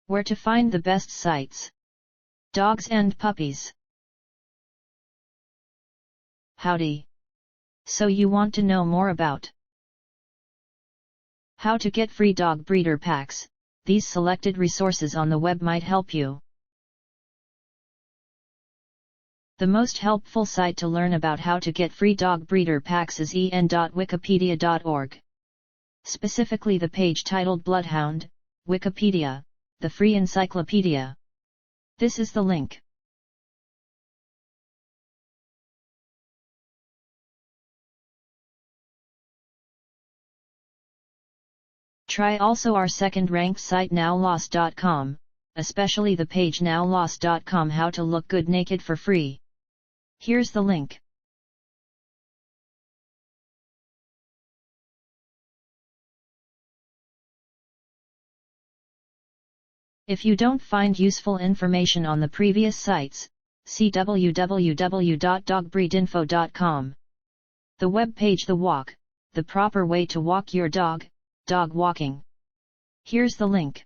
Where to find the best sites. Dogs and puppies. Howdy! So you want to know more about how to get free dog breeder packs? These selected resources on the web might help you. The most helpful site to learn about how to get free dog breeder packs is en.wikipedia.org. Specifically the page titled Bloodhound, Wikipedia, the free encyclopedia. This is the link. Try also our second-ranked site nowlost.com, especially the page nowlost.com how to look good naked for free. Here's the link. If you don't find useful information on the previous sites, see www.dogbreedinfo.com. The web page The Walk, the proper way to walk your dog, dog walking. Here's the link.